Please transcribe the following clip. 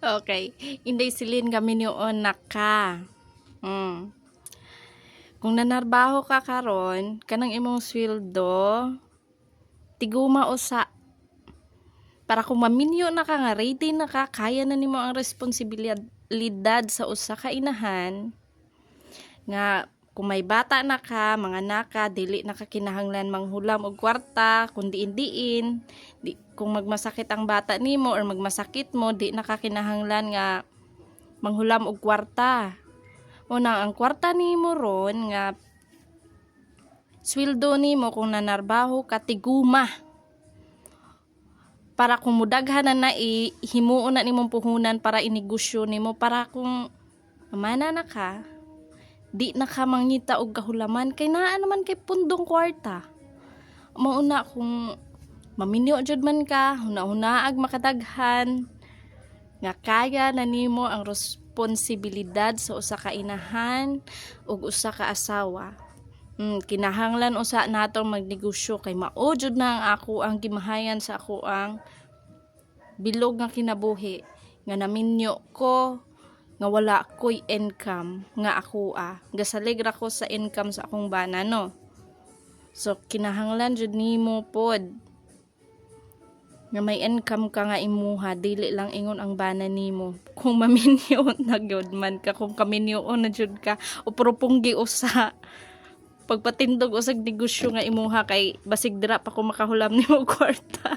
Okay, inday silin kami ni naka. Kung nanarbaho ka karon, kanang imong sweldo, tiguma usa. Para kung maminyo na ka nga, ready na ka, kaya na nimo ang responsibilidad sa usa ka inahan, nga kung may bata na ka, mga naka, dili na ka kinahanglan manghulam og kwarta, kung diin-diin, kung magmasakit ang bata nimo or magmasakit mo, di na ka kinahanglan nga manghulam og kwarta. Una, ang kwarta nimo ron nga sweldo nimo kung nanarbaho ka tiguma. Para kung mudaghan na himuon na nimong puhunan para inegosyo nimo, para kung mamana na ka, di na ka mangita og kahulaman kay naa naman kay pundong kwarta. Mauna kung maminyo jud man ka, huna-hunaag makadaghan nga kaya na nimo ang responsibilidad sa usa ka inahan ug usa ka asawa. Kinahanglan usa natong magnegosyo kay mao jud na ang ako ang gimahayan sa ako ang bilog nga kinabuhi, nga naminyo ko nga wala ko'y income nga ako gasalig ra ko sa income sa akong bana, no. So kinahanglan jud nimo pod nga may income ka nga imuha, dili lang ingon ang bana nimo. Kung maminyo na gyud man ka, kung kaminyo na jud ka, o proponggi usa pagpatindog usag negosyo nga imuha kay basig dira pa ko makahulam nimo kwarta.